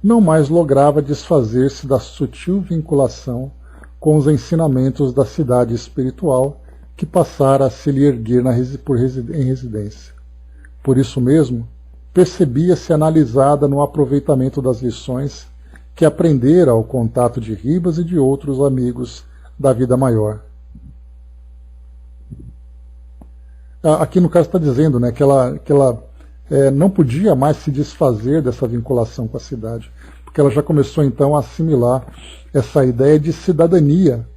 não mais lograva desfazer-se da sutil vinculação com os ensinamentos da cidade espiritual que passara a se lhe erguer em residência. Por isso mesmo, percebia-se analisada no aproveitamento das lições que aprendera ao contato de Ribas e de outros amigos da vida maior. Aqui no caso está dizendo, né, que ela não podia mais se desfazer dessa vinculação com a cidade, porque ela já começou então a assimilar essa ideia de cidadania.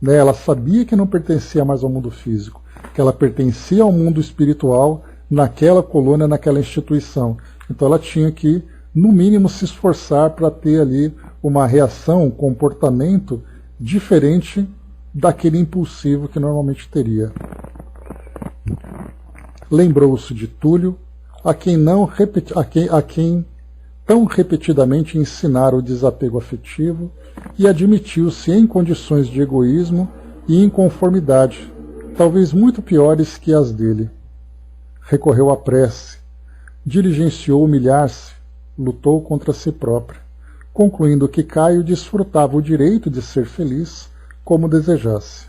Né, ela sabia que não pertencia mais ao mundo físico, que ela pertencia ao mundo espiritual naquela colônia, naquela instituição. Então ela tinha que, no mínimo, se esforçar para ter ali uma reação, um comportamento diferente daquele impulsivo que normalmente teria. Lembrou-se de Túlio, a quem tão repetidamente ensinara o desapego afetivo, e admitiu-se em condições de egoísmo e inconformidade, talvez muito piores que as dele. Recorreu à prece, diligenciou humilhar-se, lutou contra si própria, concluindo que Caio desfrutava o direito de ser feliz como desejasse.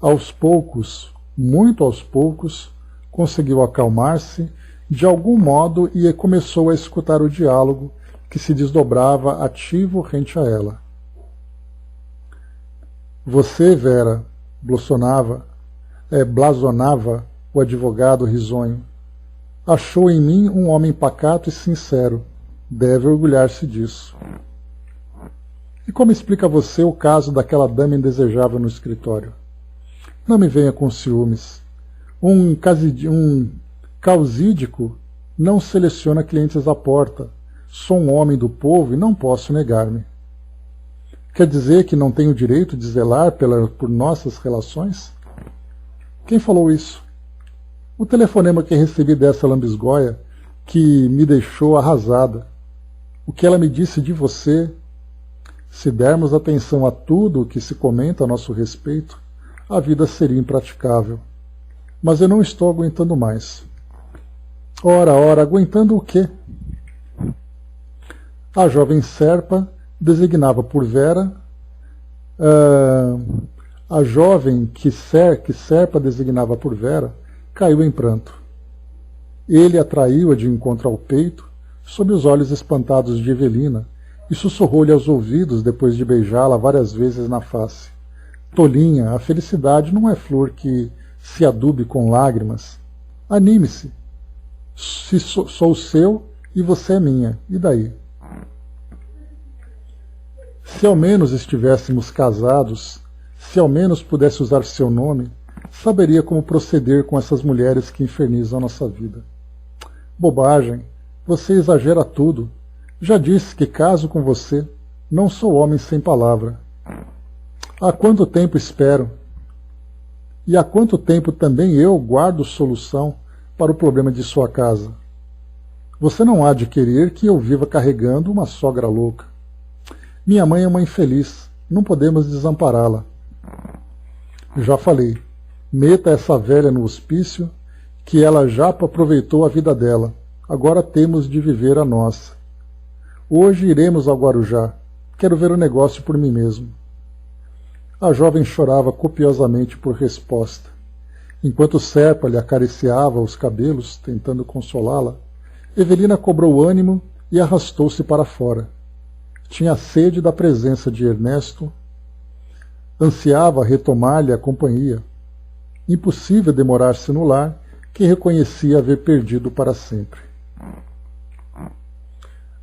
Aos poucos, muito aos poucos, conseguiu acalmar-se de algum modo e começou a escutar o diálogo que se desdobrava ativo rente a ela. Você, Vera, blasonava o advogado risonho, achou em mim um homem pacato e sincero. Deve orgulhar-se disso. E como explica você o caso daquela dama indesejável no escritório? Não me venha com ciúmes. Um causídico não seleciona clientes à porta. Sou um homem do povo e não posso negar-me. Quer dizer que não tenho o direito de zelar por nossas relações? Quem falou isso? O telefonema que recebi dessa lambisgoia, que me deixou arrasada. O que ela me disse de você, se dermos atenção a tudo o que se comenta a nosso respeito, a vida seria impraticável. Mas eu não estou aguentando mais. Ora, aguentando o quê? A jovem Serpa designava por Vera, a jovem que Serpa designava por Vera, caiu em pranto. Ele atraiu-a de encontro ao peito, sob os olhos espantados de Evelina, e sussurrou-lhe aos ouvidos depois de beijá-la várias vezes na face. Tolinha, a felicidade não é flor que se adube com lágrimas. Anime-se. Se sou seu e você é minha, e daí? Se ao menos estivéssemos casados, se ao menos pudesse usar seu nome, saberia como proceder com essas mulheres que infernizam a nossa vida. Bobagem, você exagera tudo. Já disse que caso com você, não sou homem sem palavra. Há quanto tempo espero? E há quanto tempo também eu guardo solução para o problema de sua casa? Você não há de querer que eu viva carregando uma sogra louca. Minha mãe é uma infeliz, não podemos desampará-la. Já falei, meta essa velha no hospício, que ela já aproveitou a vida dela, agora temos de viver a nossa. Hoje iremos ao Guarujá, quero ver o negócio por mim mesmo. A jovem chorava copiosamente por resposta. Enquanto Serpa lhe acariciava os cabelos, tentando consolá-la, Evelina cobrou ânimo e arrastou-se para fora. Tinha sede da presença de Ernesto, ansiava retomar-lhe a companhia. Impossível demorar-se no lar, que reconhecia haver perdido para sempre.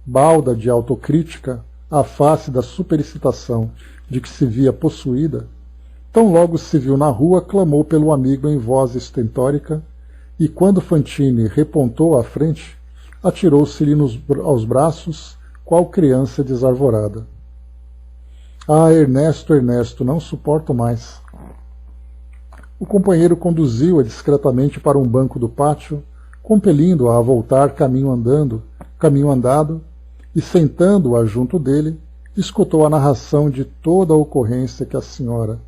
Balda de autocrítica, à face da superexcitação de que se via possuída, tão logo se viu na rua, clamou pelo amigo em voz estentórica, e quando Fantine repontou à frente, atirou-se-lhe aos braços, qual criança desarvorada. Ah, Ernesto, Ernesto, não suporto mais. O companheiro conduziu-a discretamente para um banco do pátio, compelindo-a a voltar caminho andado, e sentando-a junto dele, escutou a narração de toda a ocorrência que a senhora,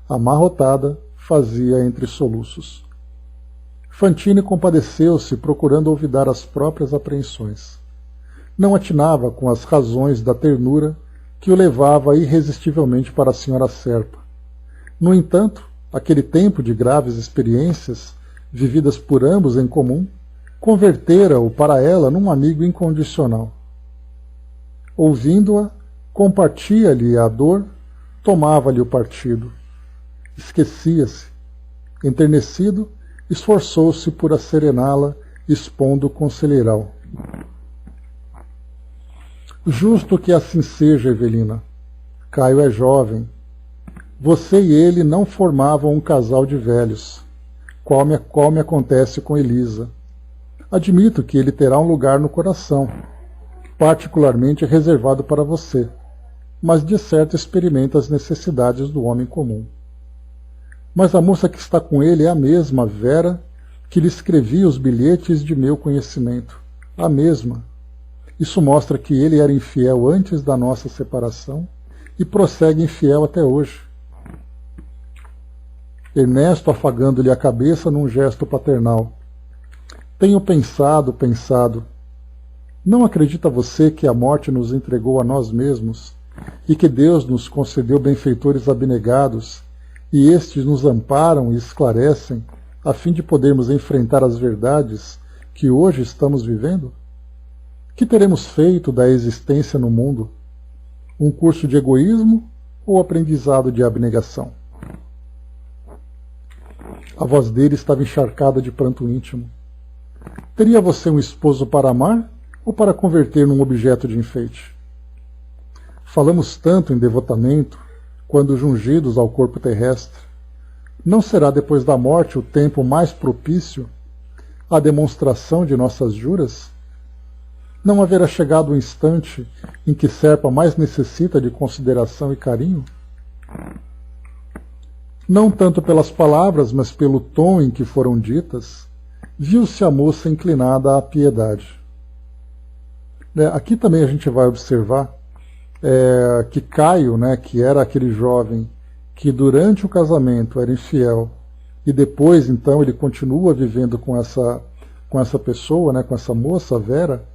amarrotada, fazia entre soluços. Fantine compadeceu-se, procurando olvidar as próprias apreensões. Não atinava com as razões da ternura que o levava irresistivelmente para a senhora Serpa. No entanto, aquele tempo de graves experiências, vividas por ambos em comum, convertera-o para ela num amigo incondicional. Ouvindo-a, compartia-lhe a dor, tomava-lhe o partido. Esquecia-se. Enternecido, esforçou-se por asserená-la, expondo o conselheiral. Justo que assim seja, Evelina. Caio é jovem. Você e ele não formavam um casal de velhos, qual me acontece com Elisa. Admito que ele terá um lugar no coração, particularmente reservado para você, mas de certo experimenta as necessidades do homem comum. Mas a moça que está com ele é a mesma Vera que lhe escrevia os bilhetes de meu conhecimento. A mesma. Isso mostra que ele era infiel antes da nossa separação e prossegue infiel até hoje. Ernesto afagando-lhe a cabeça num gesto paternal. Tenho pensado. Não acredita você que a morte nos entregou a nós mesmos e que Deus nos concedeu benfeitores abnegados e estes nos amparam e esclarecem a fim de podermos enfrentar as verdades que hoje estamos vivendo? Que teremos feito da existência no mundo? Um curso de egoísmo ou aprendizado de abnegação? A voz dele estava encharcada de pranto íntimo. Teria você um esposo para amar ou para converter num objeto de enfeite? Falamos tanto em devotamento, quando jungidos ao corpo terrestre. Não será depois da morte o tempo mais propício à demonstração de nossas juras? Não haverá chegado o instante em que Serpa mais necessita de consideração e carinho? Não tanto pelas palavras, mas pelo tom em que foram ditas, viu-se a moça inclinada à piedade. Aqui também a gente vai observar que Caio, que era aquele jovem que durante o casamento era infiel e depois então ele continua vivendo com essa pessoa, com essa moça, Vera,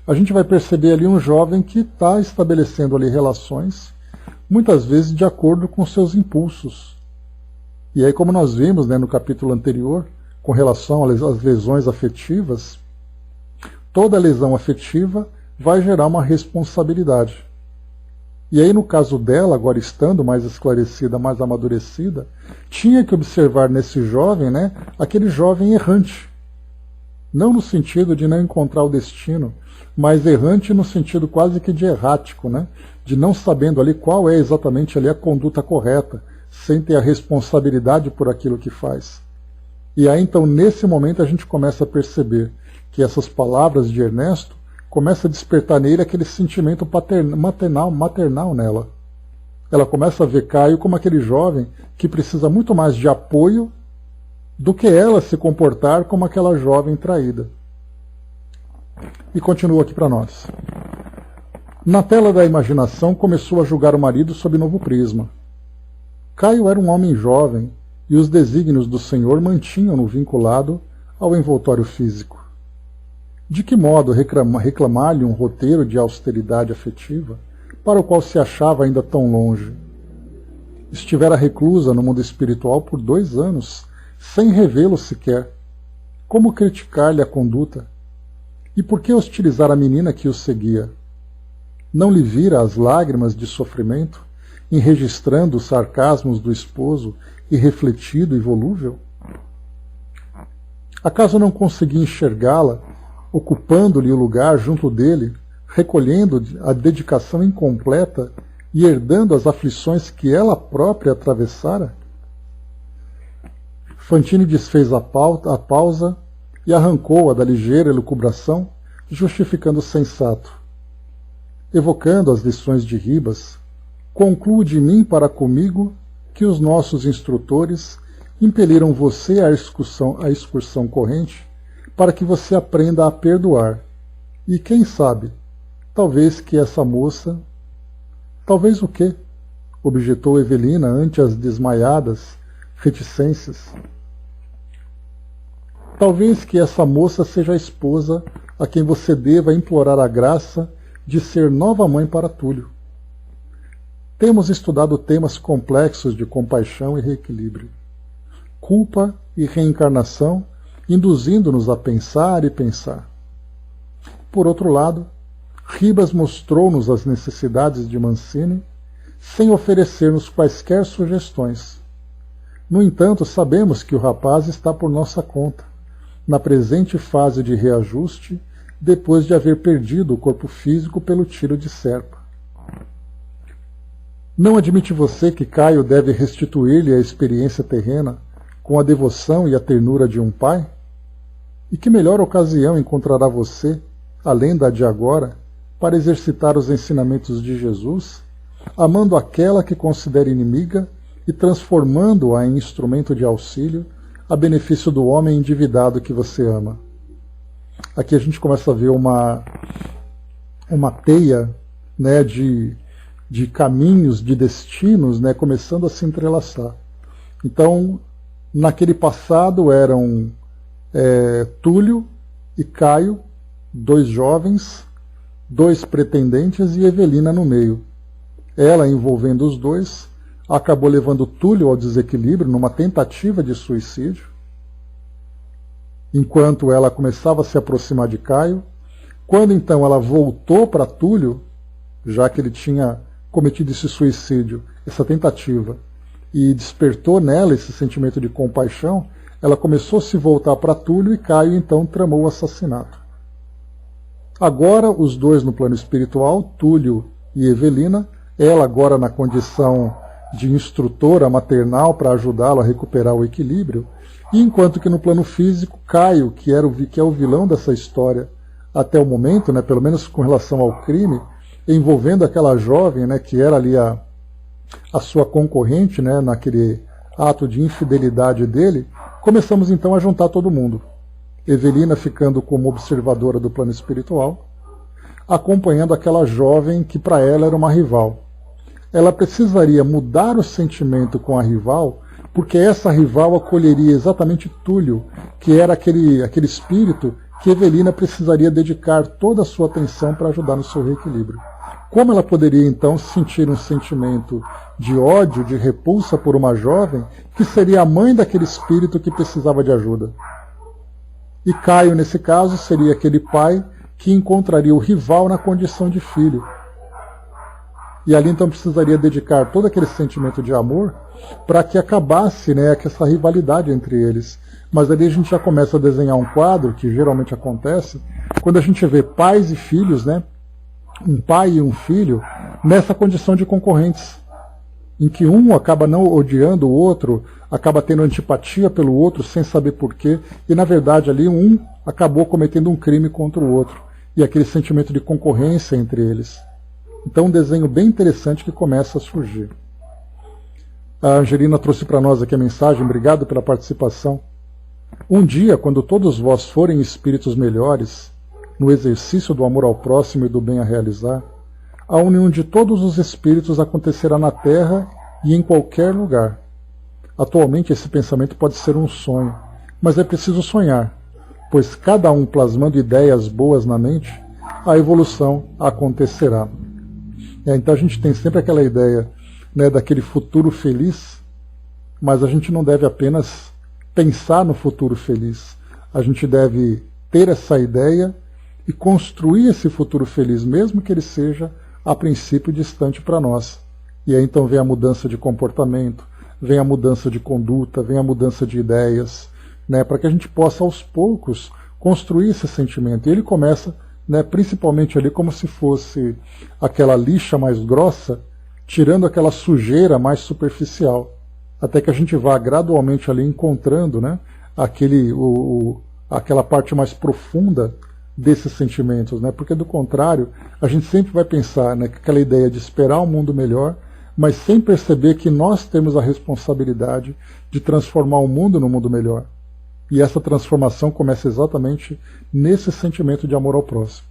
a gente vai perceber ali um jovem que está estabelecendo ali relações, muitas vezes de acordo com seus impulsos. E aí, como nós vimos no capítulo anterior, com relação às lesões afetivas, toda lesão afetiva vai gerar uma responsabilidade. E aí, no caso dela, agora estando mais esclarecida, mais amadurecida, tinha que observar nesse jovem, aquele jovem errante. não no sentido de não encontrar o destino, mas errante no sentido quase que de errático, né? De não sabendo ali qual é exatamente ali a conduta correta, sem ter a responsabilidade por aquilo que faz. E aí então nesse momento a gente começa a perceber que essas palavras de Ernesto começam a despertar nele aquele sentimento maternal nela. Ela começa a ver Caio como aquele jovem que precisa muito mais de apoio do que ela se comportar como aquela jovem traída. E continua aqui para nós. Na tela da imaginação começou a julgar o marido sob novo prisma. Caio era um homem jovem e os desígnios do Senhor mantinham-no vinculado ao envoltório físico. De que modo reclamar-lhe um roteiro de austeridade afetiva para o qual se achava ainda tão longe? Estivera reclusa no mundo espiritual por 2 anos, sem revê-lo sequer. Como criticar-lhe a conduta? E por que hostilizar a menina que o seguia? Não lhe vira as lágrimas de sofrimento, enregistrando os sarcasmos do esposo, irrefletido e volúvel? Acaso não conseguia enxergá-la, ocupando-lhe o lugar junto dele, recolhendo a dedicação incompleta e herdando as aflições que ela própria atravessara? Fantine desfez a pausa e arrancou-a da ligeira elucubração, justificando o sensato. Evocando as lições de Ribas, concluo de mim para comigo que os nossos instrutores impeliram você à excursão corrente para que você aprenda a perdoar. E quem sabe, talvez que essa moça... Talvez o quê? Objetou Evelina ante as desmaiadas reticências. Talvez que essa moça seja a esposa a quem você deva implorar a graça de ser nova mãe para Túlio. Temos estudado temas complexos de compaixão e reequilíbrio, culpa e reencarnação, induzindo-nos a pensar e pensar. Por outro lado, Ribas mostrou-nos as necessidades de Mancini sem oferecer-nos quaisquer sugestões. No entanto, sabemos que o rapaz está por nossa conta, na presente fase de reajuste, depois de haver perdido o corpo físico pelo tiro de Serpa. Não admite você que Caio deve restituir-lhe a experiência terrena com a devoção e a ternura de um pai? E que melhor ocasião encontrará você, além da de agora, para exercitar os ensinamentos de Jesus, amando aquela que considera inimiga e transformando-a em instrumento de auxílio a benefício do homem endividado que você ama? Aqui a gente começa a ver uma teia, né, de caminhos, de destinos, né, começando a se entrelaçar. Então, naquele passado eram Túlio e Caio, 2 jovens, 2 pretendentes e Evelina no meio. Ela, envolvendo os 2, acabou levando Túlio ao desequilíbrio numa tentativa de suicídio. Enquanto ela começava a se aproximar de Caio, quando então ela voltou para Túlio, já que ele tinha cometido esse suicídio, essa tentativa, e despertou nela esse sentimento de compaixão, ela começou a se voltar para Túlio e Caio então tramou o assassinato. Agora os 2 no plano espiritual, Túlio e Evelina, ela agora na condição de instrutora maternal para ajudá-lo a recuperar o equilíbrio, e enquanto que no plano físico, Caio, que é o vilão dessa história até o momento, né, pelo menos com relação ao crime, envolvendo aquela jovem, né, que era ali a sua concorrente, né, naquele ato de infidelidade dele, começamos então a juntar todo mundo. Evelina ficando como observadora do plano espiritual, acompanhando aquela jovem que para ela era uma rival. Ela precisaria mudar o sentimento com a rival, porque essa rival acolheria exatamente Túlio, que era aquele espírito que Evelina precisaria dedicar toda a sua atenção para ajudar no seu reequilíbrio. Como ela poderia então sentir um sentimento de ódio, de repulsa por uma jovem que seria a mãe daquele espírito que precisava de ajuda? E Caio, nesse caso, seria aquele pai que encontraria o rival na condição de filho. E ali então precisaria dedicar todo aquele sentimento de amor para que acabasse, né, essa rivalidade entre eles. Mas ali a gente já começa a desenhar um quadro, que geralmente acontece, quando a gente vê pais e filhos, né, um pai e um filho, nessa condição de concorrentes, em que um acaba não odiando o outro, acaba tendo antipatia pelo outro sem saber porquê, e na verdade ali um acabou cometendo um crime contra o outro, e aquele sentimento de concorrência entre eles. Então um desenho bem interessante que começa a surgir. A Angelina trouxe para nós aqui a mensagem, obrigado pela participação. Um dia, quando todos vós forem espíritos melhores, no exercício do amor ao próximo e do bem a realizar, a união de todos os espíritos acontecerá na Terra e em qualquer lugar. Atualmente esse pensamento pode ser um sonho, mas é preciso sonhar, pois cada um plasmando ideias boas na mente, a evolução acontecerá. Então a gente tem sempre aquela ideia, né, daquele futuro feliz, mas a gente não deve apenas pensar no futuro feliz. A gente deve ter essa ideia e construir esse futuro feliz, mesmo que ele seja, a princípio, distante para nós. E aí então vem a mudança de comportamento, vem a mudança de conduta, vem a mudança de ideias, né, para que a gente possa, aos poucos, construir esse sentimento. E ele começa, né, principalmente ali como se fosse aquela lixa mais grossa, tirando aquela sujeira mais superficial, até que a gente vá gradualmente ali encontrando, né, aquela parte mais profunda desses sentimentos, né, porque do contrário, a gente sempre vai pensar, né, que aquela ideia de esperar um mundo melhor, mas sem perceber que nós temos a responsabilidade de transformar o mundo num mundo melhor. E essa transformação começa exatamente nesse sentimento de amor ao próximo.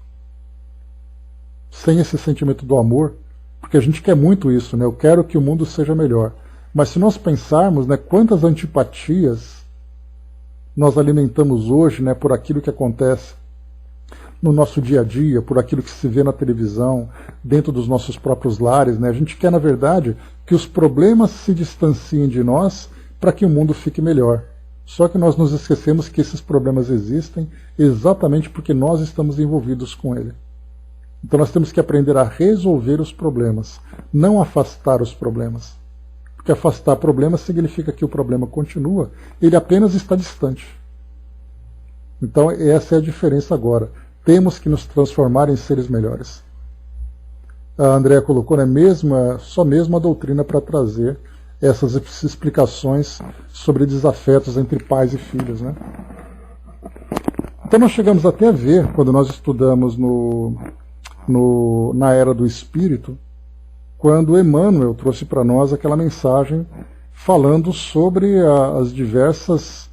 Sem esse sentimento do amor, porque a gente quer muito isso, né? Eu quero que o mundo seja melhor. Mas se nós pensarmos, né, quantas antipatias nós alimentamos hoje, né, por aquilo que acontece no nosso dia a dia, por aquilo que se vê na televisão, dentro dos nossos próprios lares, né? A gente quer, na verdade, que os problemas se distanciem de nós para que o mundo fique melhor. Só que nós nos esquecemos que esses problemas existem exatamente porque nós estamos envolvidos com ele. Então nós temos que aprender a resolver os problemas, não afastar os problemas. Porque afastar problemas significa que o problema continua, ele apenas está distante. Então essa é a diferença agora. Temos que nos transformar em seres melhores. A Andréa colocou, né, só mesmo a doutrina para trazer essas explicações sobre desafetos entre pais e filhos, né? Então nós chegamos até a ver, quando nós estudamos na Era do Espírito, quando Emmanuel trouxe para nós aquela mensagem falando sobre os diversos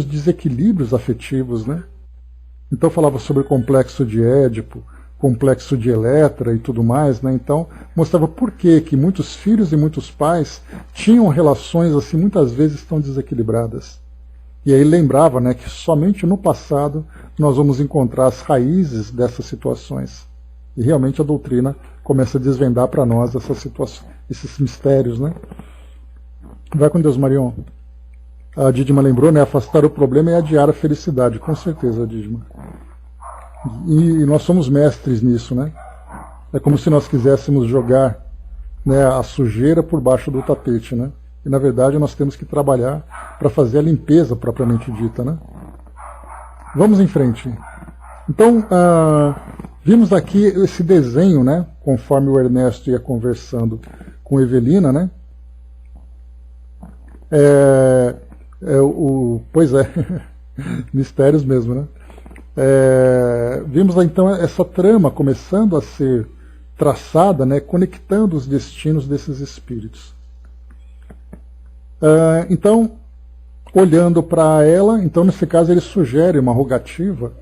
desequilíbrios afetivos, né? Então falava sobre o complexo de Édipo, complexo de Eletra e tudo mais, né? Então mostrava por que muitos filhos e muitos pais tinham relações assim muitas vezes tão desequilibradas. E aí lembrava, né, que somente no passado nós vamos encontrar as raízes dessas situações. E realmente a doutrina começa a desvendar para nós essas situações, esses mistérios, né? Vai com Deus, Marion. A Didima lembrou, né, afastar o problema e adiar a felicidade. Com certeza, Didima. E nós somos mestres nisso, né? É como se nós quiséssemos jogar, né, a sujeira por baixo do tapete, né? E na verdade nós temos que trabalhar para fazer a limpeza propriamente dita, né? Vamos em frente. Então, vimos aqui esse desenho, né? Conforme o Ernesto ia conversando com Evelina, né? Pois é, mistérios mesmo, né? Vimos então essa trama começando a ser traçada, né, conectando os destinos desses espíritos. Então, olhando para ela, então nesse caso ele sugere uma rogativa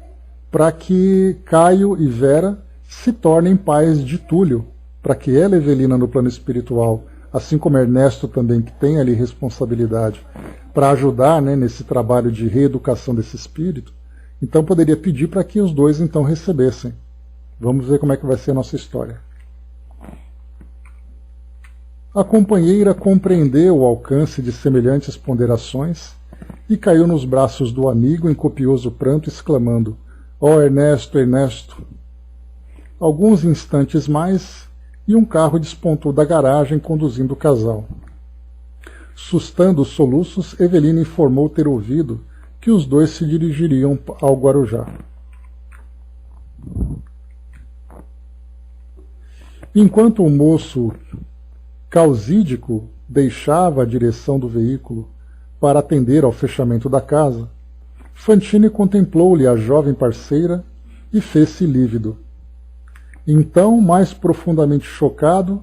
para que Caio e Vera se tornem pais de Túlio, para que ela, Evelina, no plano espiritual, assim como Ernesto também, que tem ali responsabilidade para ajudar, né, nesse trabalho de reeducação desse espírito, então poderia pedir para que os dois então recebessem. Vamos ver como é que vai ser a nossa história. A companheira compreendeu o alcance de semelhantes ponderações e caiu nos braços do amigo em copioso pranto, exclamando: Oh, Ernesto, Ernesto. Alguns instantes mais, e um carro despontou da garagem conduzindo o casal. Sustando os soluços, Evelina informou ter ouvido que os dois se dirigiriam ao Guarujá. Enquanto o moço causídico deixava a direção do veículo para atender ao fechamento da casa, Fantine contemplou-lhe a jovem parceira e fez-se lívido. Então, mais profundamente chocado,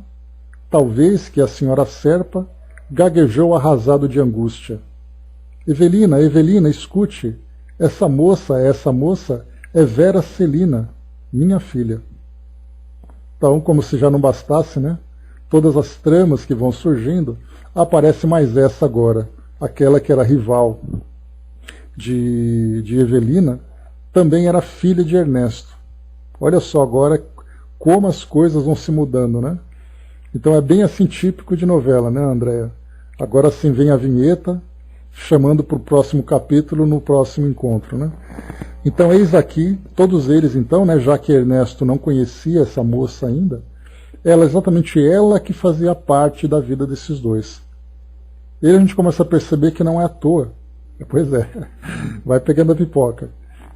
talvez que a senhora Serpa, gaguejou arrasado de angústia. Evelina, Evelina, escute, essa moça é Vera Celina, minha filha. Então, como se já não bastasse, né? Todas as tramas que vão surgindo, aparece mais essa agora, aquela que era rival de Evelina, também era filha de Ernesto. Olha só agora como as coisas vão se mudando, né? Então é bem assim típico de novela, né, Andréa? Agora sim vem a vinheta, chamando para o próximo capítulo no próximo encontro, né? Então eis aqui, todos eles então, né, já que Ernesto não conhecia essa moça ainda, ela exatamente ela que fazia parte da vida desses dois. E aí a gente começa a perceber que não é à toa. Pois é, vai pegando a pipoca.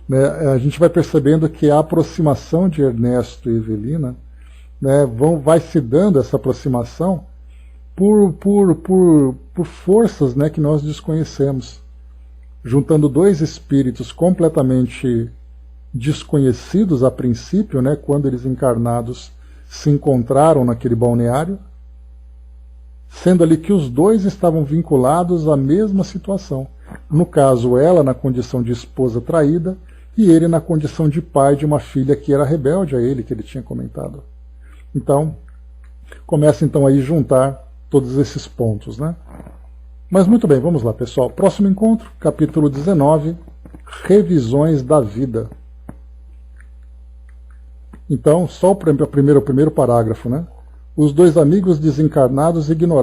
Né? A gente vai percebendo que a aproximação de Ernesto e Evelina, né, vai se dando essa aproximação por forças, né, que nós desconhecemos. Juntando dois espíritos completamente desconhecidos a princípio, né, quando eles encarnados se encontraram naquele balneário, sendo ali que os dois estavam vinculados à mesma situação. No caso, ela na condição de esposa traída e ele na condição de pai de uma filha que era rebelde a ele, que ele tinha comentado. Então, começa então aí juntar todos esses pontos, né? Mas muito bem, vamos lá, pessoal. Próximo encontro, capítulo 19, Revisões da Vida. Então, só o primeiro parágrafo, né? Os dois amigos desencarnados ignoraram